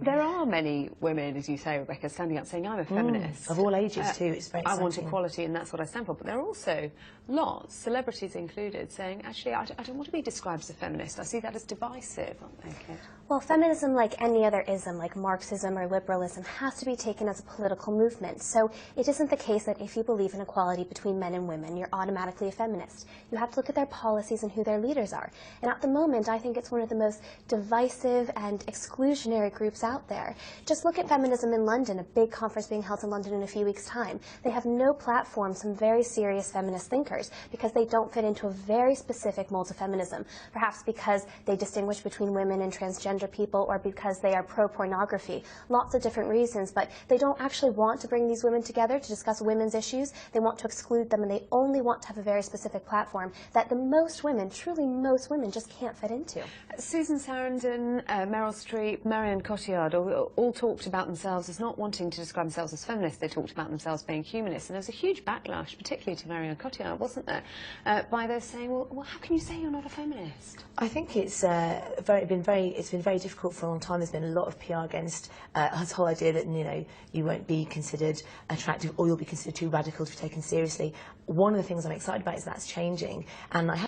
There are many women, as you say, Rebecca, standing up saying, I'm a feminist. Of all ages too, it's very exciting. I want equality and that's what I stand for. But there are also lots, celebrities included, saying, actually, I don't want to be described as a feminist. I see that as divisive. Well, feminism, like any other ism, like Marxism or liberalism, has to be taken as a political movement. So it isn't the case that if you believe in equality between men and women, you're automatically a feminist. You have to look at their policies and who their leaders are. And at the moment, I think it's one of the most divisive and exclusionary groups out there. Just look at feminism in London, a big conference being held in London in a few weeks' time. They have no platform, some very serious feminist thinkers, because they don't fit into a very specific mold of feminism. Perhaps because they distinguish between women and transgender people, or because they are pro-pornography. Lots of different reasons, but they don't actually want to bring these women together to discuss women's issues. They want to exclude them, and they only want to have a very specific platform that the most women, truly most women, just can't fit into. Susan Sarandon, Meryl Streep, Marion Cotillard all talked about themselves as not wanting to describe themselves as feminists. They talked about themselves being humanists, and there was a huge backlash, particularly to Marion Cotillard, wasn't there, by those saying, well, how can you say you're not a feminist? I think it's been very difficult for a long time. There's been a lot of PR against this whole idea that, you know, you won't be considered attractive or you'll be considered too radical to be taken seriously. One of the things I'm excited about is that's changing, and I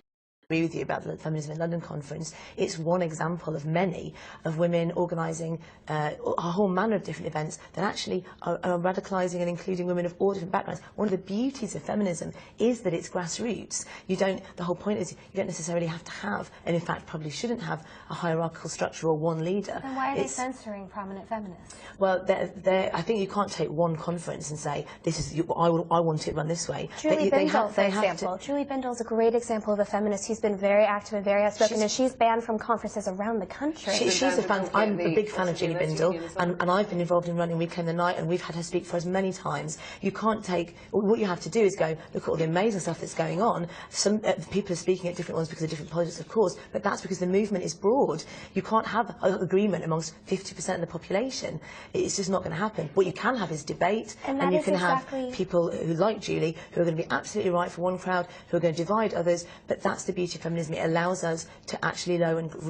agree with you about the Feminism in London conference. It's one example of many of women organising a whole manner of different events that actually are radicalising and including women of all different backgrounds. One of the beauties of feminism is that it's grassroots. The whole point is you don't necessarily have to have, and in fact probably shouldn't have, a hierarchical structure or one leader. And why are they censoring prominent feminists? Well, I think you can't take one conference and say, this is, I want it run this way. Julie Bindel, for example. Julie Bindel is a great example of a feminist who's been very active and very outspoken, and she's banned from conferences around the country. She's a fan. I'm a big fan of Julie Bindel, and I've been involved in running Weekend the Night, and we've had her speak for us many times. You can't take, what you have to do is go, look at all the amazing stuff that's going on. Some people are speaking at different ones because of different politics, of course, but that's because the movement is broad. You can't have an agreement amongst 50% of the population. It's just not going to happen. What you can have is debate, and you can have people who, like Julie, who are going to be absolutely right for one crowd, who are going to divide others, but that's the beauty of feminism. It allows us to actually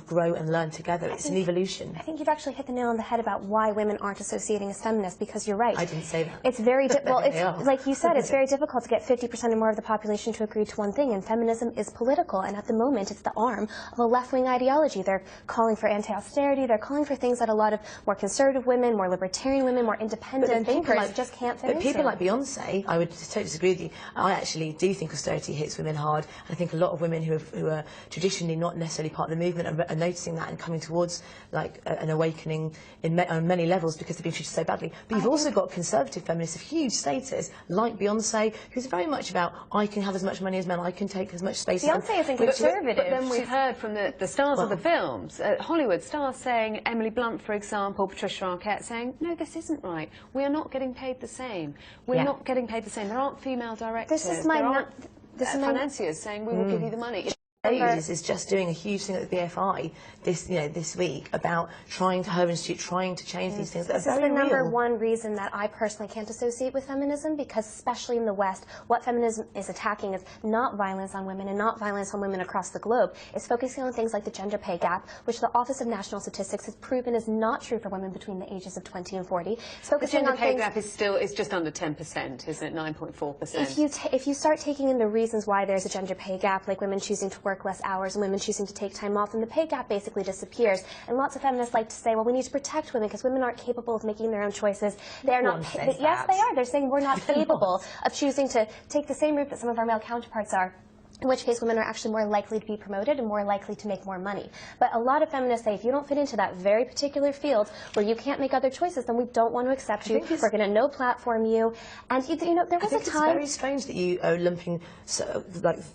grow and learn together. It's an evolution. I think you've actually hit the nail on the head about why women aren't associating as feminists, because you're right. I didn't say that. It's very like you said, it's very difficult to get 50% or more of the population to agree to one thing, and feminism is political, and at the moment it's the arm of a left-wing ideology. They're calling for anti-austerity, they're calling for things that a lot of more conservative women, more libertarian women, more independent thinkers just can't fit into. But people like Beyonce, I would totally disagree with you. I actually do think austerity hits women hard. I think a lot of women who are traditionally not necessarily part of the movement are noticing that and coming towards like an awakening on many levels because they've been treated so badly. But you've also got conservative feminists of huge status like Beyonce, who's very much about, I can have as much money as men, I can take as much space. Beyonce isn't conservative. But then we've heard from the stars of the films, Hollywood stars saying, Emily Blunt, for example, Patricia Arquette saying, no, this isn't right. We are not getting paid the same. We're not getting paid the same. There aren't female directors. This is financiers saying, we will give you the money. Is just doing a huge thing at the BFI this week about her institute trying to change these things. This is the number one reason that I personally can't associate with feminism, because especially in the West, what feminism is attacking is not violence on women and not violence on women across the globe. It's focusing on things like the gender pay gap, which the Office of National Statistics has proven is not true for women between the ages of 20 and 40. It's focusing the gender on pay gap is just under 10%, isn't it? 9.4%. If you start taking in the reasons why there's a gender pay gap, like women choosing to work less hours and women choosing to take time off, and the pay gap basically disappears. And lots of feminists like to say, well, we need to protect women because women aren't capable of making their own choices. They're not. Yes, they are. They're saying we're not capable of choosing to take the same route that some of our male counterparts are. In which case women are actually more likely to be promoted and more likely to make more money. But a lot of feminists say if you don't fit into that very particular field where you can't make other choices, then we don't want to accept you, we're going to no platform you. And you know, there was a time... It's very strange that you are lumping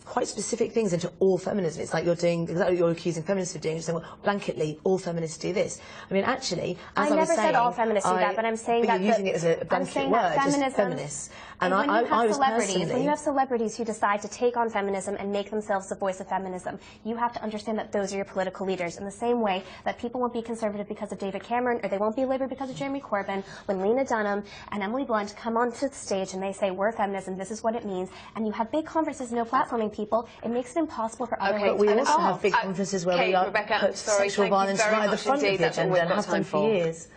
quite specific things into all feminism. It's like you're doing exactly what you're accusing feminists of doing. You're saying, well, blanketly, all feminists do this. I mean, actually, as I was saying... I never said all feminists do that, but I'm saying that... But you're using it as a blanket word, just feminists. And when you have celebrities who decide to take on feminism and make themselves the voice of feminism, you have to understand that those are your political leaders. In the same way that people won't be conservative because of David Cameron, or they won't be Labour because of Jeremy Corbyn, when Lena Dunham and Emily Blunt come onto the stage and they say, we're feminists and this is what it means, and you have big conferences, no platforming people, it makes it impossible for other ways. But we also have big conferences where we put sexual violence right at the front of the agenda and have done for years.